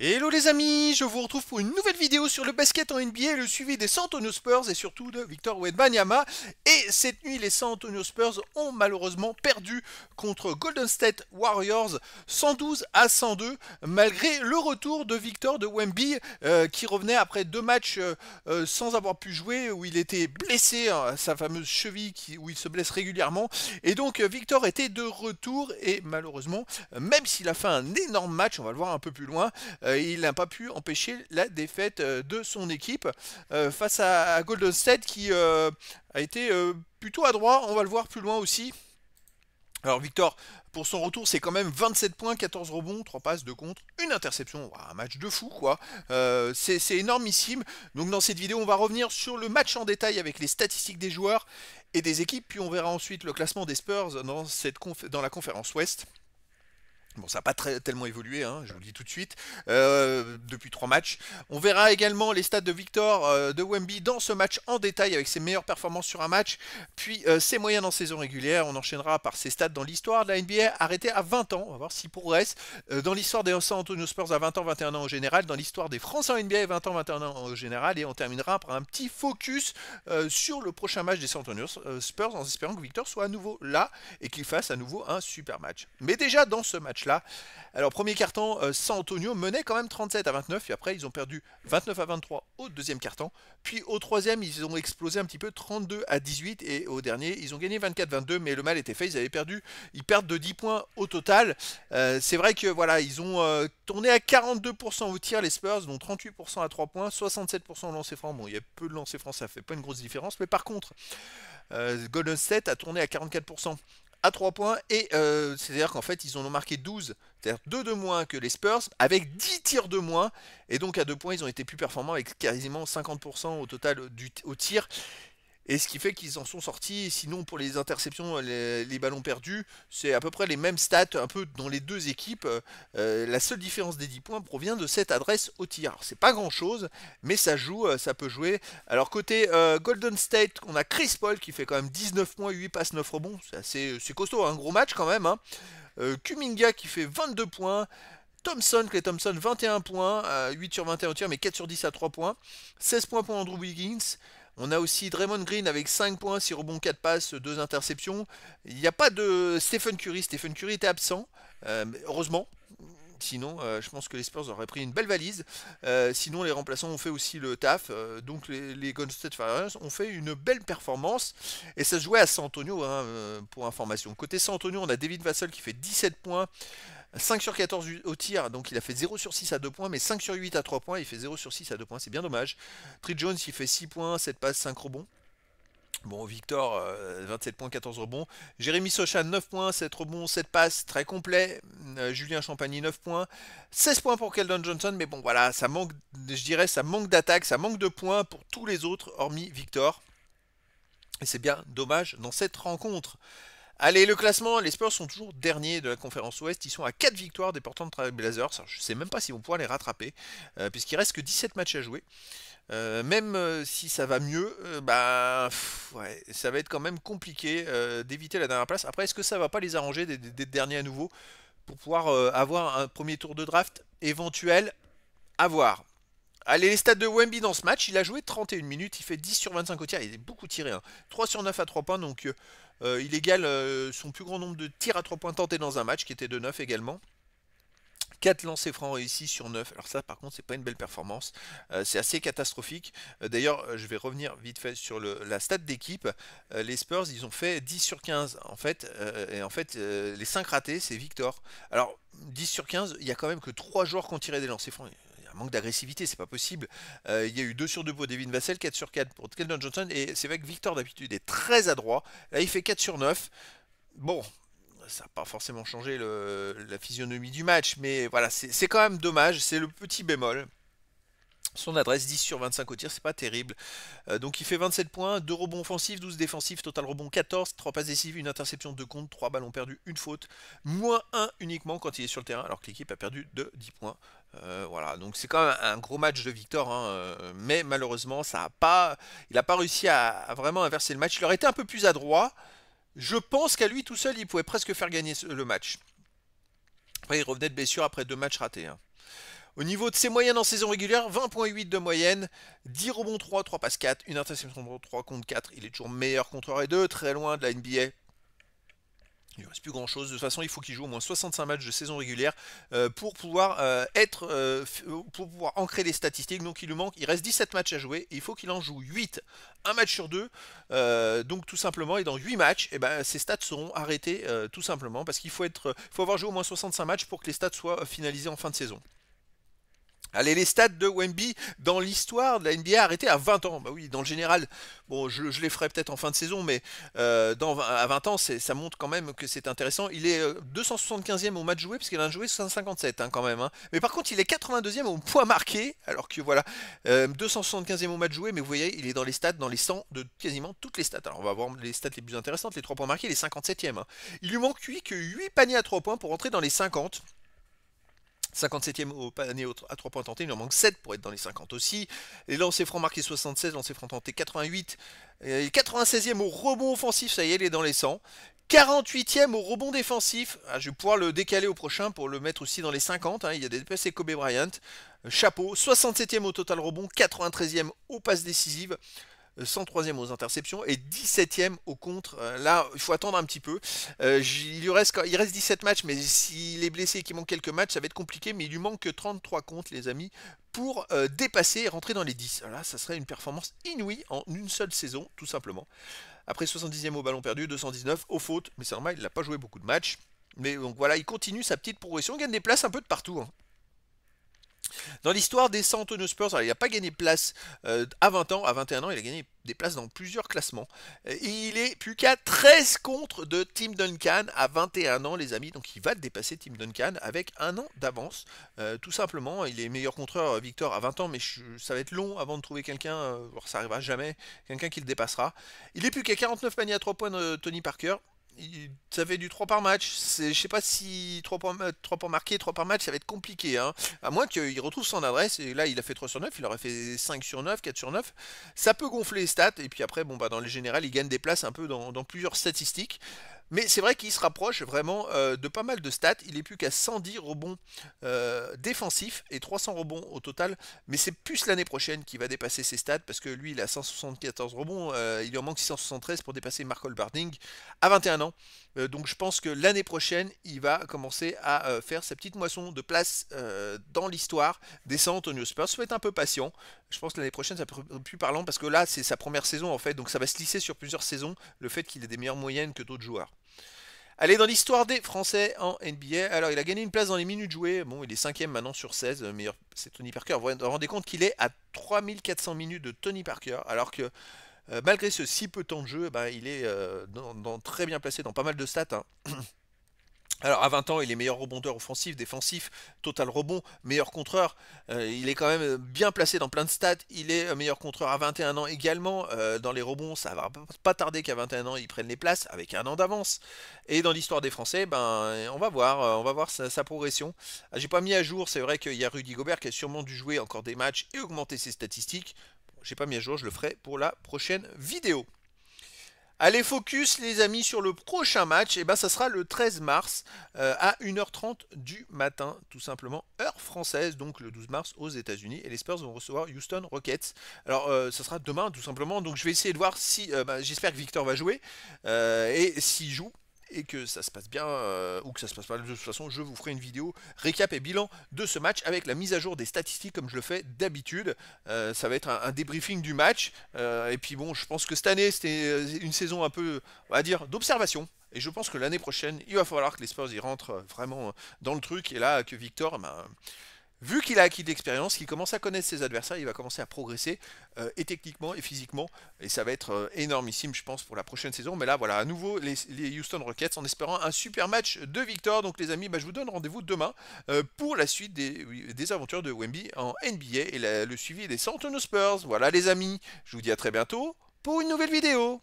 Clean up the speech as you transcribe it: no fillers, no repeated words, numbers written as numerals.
Hello les amis, je vous retrouve pour une nouvelle vidéo sur le basket en NBA, le suivi des San Antonio Spurs et surtout de Victor Wembanyama. Et cette nuit, les San Antonio Spurs ont malheureusement perdu contre Golden State Warriors 112-102, malgré le retour de Victor de Wemby qui revenait après deux matchs sans avoir pu jouer, où il était blessé, hein, sa fameuse cheville où il se blesse régulièrement. Et donc Victor était de retour et malheureusement, même s'il a fait un énorme match, on va le voir un peu plus loin, il n'a pas pu empêcher la défaite de son équipe face à Golden State qui a été plutôt adroit, on va le voir plus loin aussi. Alors Victor, pour son retour, c'est quand même 27 points, 14 rebonds, 3 passes, 2 contre, une interception. Un match de fou, quoi. C'est énormissime. Donc dans cette vidéo, on va revenir sur le match en détail avec les statistiques des joueurs et des équipes. Puis on verra ensuite le classement des Spurs dans la conférence Ouest. Bon, ça n'a pas tellement évolué, hein, je vous le dis tout de suite, depuis 3 matchs. On verra également les stats de Victor de Wemby dans ce match en détail avec ses meilleures performances sur un match, puis ses moyennes en saison régulière. On enchaînera par ses stats dans l'histoire de la NBA arrêtée à 20 ans. On va voir s'il progresse. Dans l'histoire des San Antonio Spurs à 20 ans, 21 ans en général. Dans l'histoire des Français en NBA à 20 ans, 21 ans en général. Et on terminera par un petit focus sur le prochain match des San Antonio Spurs en espérant que Victor soit à nouveau là et qu'il fasse à nouveau un super match. Mais déjà dans ce match là. Alors premier carton, San Antonio menait quand même 37-29, puis après ils ont perdu 29-23 au deuxième carton, puis au troisième ils ont explosé un petit peu 32-18 et au dernier ils ont gagné 24-22, mais le mal était fait, ils perdent de 10 points au total. C'est vrai que voilà, ils ont tourné à 42% au tir les Spurs, dont 38% à 3 points, 67% au lancer franc. Bon, il y a peu de lancer franc, ça fait pas une grosse différence, mais par contre Golden State a tourné à 44% à 3 points et c'est-à-dire qu'en fait ils en ont marqué 12, c'est-à-dire 2 de moins que les Spurs avec 10 tirs de moins et donc à 2 points ils ont été plus performants avec quasiment 50% au total au tir. Et ce qui fait qu'ils en sont sortis. Sinon, pour les interceptions, les ballons perdus, c'est à peu près les mêmes stats un peu dans les deux équipes. La seule différence des 10 points provient de cette adresse au tir. Alors, c'est pas grand chose, mais ça joue, ça peut jouer. Alors, côté Golden State, on a Chris Paul qui fait quand même 19 points, 8 passes, 9 rebonds. C'est costaud, un gros match quand même. Hein. Kuminga qui fait 22 points. Clay Thompson, 21 points, 8 sur 21 au tir, mais 4 sur 10 à 3 points. 16 points pour Andrew Wiggins. On a aussi Draymond Green avec 5 points, 6 rebonds, 4 passes, 2 interceptions. Il n'y a pas de Stephen Curry. Stephen Curry était absent, heureusement. Sinon, je pense que les Spurs auraient pris une belle valise. Sinon, les remplaçants ont fait aussi le taf. Donc, les Golden State Warriors ont fait une belle performance. Et ça se jouait à San Antonio, hein, pour information. Côté San Antonio, on a David Vassell qui fait 17 points. 5 sur 14 au tir, donc il a fait 0 sur 6 à 2 points, mais 5 sur 8 à 3 points, il fait 0 sur 6 à 2 points, c'est bien dommage. Trey Jones, il fait 6 points, 7 passes, 5 rebonds. Bon, Victor, 27 points, 14 rebonds. Jérémy Sochan, 9 points, 7 rebonds, 7 passes, très complet. Julien Champagny, 9 points. 16 points pour Keldon Johnson, mais bon, voilà, ça manque, je dirais, ça manque d'attaque, ça manque de points pour tous les autres, hormis Victor. Et c'est bien dommage dans cette rencontre. Allez, le classement, les Spurs sont toujours derniers de la conférence Ouest. Ils sont à 4 victoires des Portland Trail Blazers. Alors, je ne sais même pas s'ils vont pouvoir les rattraper, puisqu'il reste que 17 matchs à jouer. Même si ça va mieux, ouais, ça va être quand même compliqué d'éviter la dernière place. Après, est-ce que ça va pas les arranger d'être derniers à nouveau pour pouvoir avoir un premier tour de draft éventuel? À voir. Allez, les stats de Wemby dans ce match, il a joué 31 minutes, il fait 10 sur 25 au tir, il est beaucoup tiré, hein. 3 sur 9 à 3 points, donc il égale son plus grand nombre de tirs à 3 points tentés dans un match, qui était de 9 également. 4 lancers francs réussis sur 9. Alors ça par contre c'est pas une belle performance. C'est assez catastrophique. D'ailleurs je vais revenir vite fait sur la stat d'équipe. Les Spurs ils ont fait 10 sur 15 en fait. Les 5 ratés c'est Victor. Alors 10 sur 15 il y a quand même que 3 joueurs qui ont tiré des lancers francs. Il y a un manque d'agressivité, c'est pas possible. Il y a eu 2 sur 2 pour Devin Vassell, 4 sur 4 pour Keldon Johnson. Et c'est vrai que Victor d'habitude est très adroit. Là il fait 4 sur 9. Bon, ça n'a pas forcément changé la physionomie du match, mais voilà, c'est quand même dommage, c'est le petit bémol. Son adresse 10 sur 25 au tir, c'est pas terrible. Donc il fait 27 points, 2 rebonds offensifs, 12 défensifs, total rebond 14, 3 passes décisives, une interception, 2 comptes, 3 ballons perdus, une faute. Moins 1 uniquement quand il est sur le terrain, alors que l'équipe a perdu de 10 points. Voilà, donc c'est quand même un gros match de Victor, hein, mais malheureusement, il n'a pas réussi à vraiment inverser le match. Il aurait été un peu plus adroit. Je pense qu'à lui tout seul, il pouvait presque faire gagner le match. Après, il revenait de blessure après 2 matchs ratés, hein. Au niveau de ses moyennes en saison régulière, 20,8 de moyenne, 10 rebonds 3, 3 passes 4, une interception 3 contre 4. Il est toujours meilleur contre et 2, très loin de la NBA. Il ne reste plus grand chose. De toute façon, il faut qu'il joue au moins 65 matchs de saison régulière pour pouvoir pour pouvoir ancrer les statistiques. Donc il reste 17 matchs à jouer. Et il faut qu'il en joue 8, un match sur deux. Donc tout simplement, et dans 8 matchs, et ben, ses stats seront arrêtés tout simplement parce qu'il faut avoir joué au moins 65 matchs pour que les stats soient finalisés en fin de saison. Allez, les stats de Wemby dans l'histoire de la NBA arrêtées à 20 ans. Bah oui, dans le général, bon, je les ferai peut-être en fin de saison, mais à 20 ans, ça montre quand même que c'est intéressant. Il est 275e au match joué, parce qu'il en a joué 157 hein, quand même. Hein. Mais par contre, il est 82e au point marqué, alors que voilà, 275e au match joué, mais vous voyez, il est dans les stats, dans les 100 de quasiment toutes les stats. Alors on va voir les stats les plus intéressantes, les 3 points marqués, il est 57e. Hein. Il lui manque lui que 8 paniers à 3 points pour entrer dans les 50. 57e au panier à 3 points tentés, il en manque 7 pour être dans les 50 aussi. Les lancers francs marqués 76, lancers francs tentés 88. 96e au rebond offensif, ça y est, il est dans les 100. 48e au rebond défensif. Ah, je vais pouvoir le décaler au prochain pour le mettre aussi dans les 50. Hein. Il y a des dépassés Kobe Bryant. Chapeau. 67e au total rebond. 93e aux passes décisives. 103e aux interceptions et 17e au contre. Là, il faut attendre un petit peu. Il reste 17 matchs, mais s'il est blessé et qu'il manque quelques matchs, ça va être compliqué. Mais il lui manque que 33 comptes, les amis, pour dépasser et rentrer dans les 10. Là, ça serait une performance inouïe en une seule saison, tout simplement. Après 70e au ballon perdu, 219 aux fautes, mais c'est normal, il n'a pas joué beaucoup de matchs. Mais donc voilà, il continue sa petite progression, il gagne des places un peu de partout. Hein. Dans l'histoire des San Antonio Spurs, alors, il n'a pas gagné de place à 20 ans, à 21 ans, il a gagné des places dans plusieurs classements. Et il est plus qu'à 13 contre de Tim Duncan à 21 ans, les amis. Donc il va dépasser Tim Duncan avec un an d'avance. Tout simplement, il est meilleur contreur, Victor, à 20 ans, mais ça va être long avant de trouver quelqu'un, ça n'arrivera jamais, quelqu'un qui le dépassera. Il est plus qu'à 49 paniers à 3 points de Tony Parker. Ça fait du 3 par match. Je sais pas si 3 points marqués, 3 par match, ça va être compliqué. Hein. À moins qu'il retrouve son adresse. Et là, il a fait 3 sur 9. Il aurait fait 5 sur 9, 4 sur 9. Ça peut gonfler les stats. Et puis après, bon, bah, dans le général, il gagne des places un peu dans plusieurs statistiques. Mais c'est vrai qu'il se rapproche vraiment de pas mal de stats. Il est plus qu'à 110 rebonds défensifs et 300 rebonds au total. Mais c'est plus l'année prochaine qu'il va dépasser ses stats parce que lui, il a 174 rebonds. Il lui en manque 673 pour dépasser Mark Holberding à 21 ans. Donc je pense que l'année prochaine, il va commencer à faire sa petite moisson de place dans l'histoire des San Antonio Spurs. Il faut être un peu patient. Je pense que l'année prochaine, ça peut être plus parlant parce que là, c'est sa première saison en fait. Donc ça va se lisser sur plusieurs saisons, le fait qu'il ait des meilleures moyennes que d'autres joueurs. Allez, dans l'histoire des Français en NBA, alors il a gagné une place dans les minutes jouées. Bon, il est 5e maintenant sur 16, meilleur, c'est Tony Parker. Vous vous rendez compte qu'il est à 3400 minutes de Tony Parker, alors que malgré ce si peu de temps de jeu, ben, il est très bien placé dans pas mal de stats. Hein. Alors à 20 ans, il est meilleur rebondeur offensif, défensif, total rebond, meilleur contreur. Il est quand même bien placé dans plein de stats. Il est meilleur contreur à 21 ans également. Dans les rebonds, ça va pas tarder qu'à 21 ans, ils prennent les places avec un an d'avance. Et dans l'histoire des Français, ben on va voir sa progression. J'ai pas mis à jour, c'est vrai qu'il y a Rudy Gobert qui a sûrement dû jouer encore des matchs et augmenter ses statistiques. J'ai pas mis à jour, je le ferai pour la prochaine vidéo. Allez, focus les amis sur le prochain match, et ben ça sera le 13 mars à 1h30 du matin, tout simplement, heure française, donc le 12 mars aux États-Unis, et les Spurs vont recevoir Houston Rockets. Alors ça sera demain tout simplement, donc je vais essayer de voir si, j'espère que Victor va jouer, et s'il joue, et que ça se passe bien ou que ça se passe pas de toute façon, je vous ferai une vidéo récap et bilan de ce match avec la mise à jour des statistiques comme je le fais d'habitude. Ça va être un débriefing du match et puis bon, je pense que cette année c'était une saison un peu, on va dire, d'observation. Et je pense que l'année prochaine, il va falloir que les Spurs y rentrent vraiment dans le truc et là que Victor, vu qu'il a acquis de l'expérience, qu'il commence à connaître ses adversaires, il va commencer à progresser et techniquement et physiquement. Et ça va être énormissime, je pense, pour la prochaine saison. Mais là, voilà, à nouveau, les Houston Rockets en espérant un super match de Victor. Donc les amis, je vous donne rendez-vous demain pour la suite des aventures de Wemby en NBA et le suivi des San Antonio Spurs. Voilà les amis, je vous dis à très bientôt pour une nouvelle vidéo.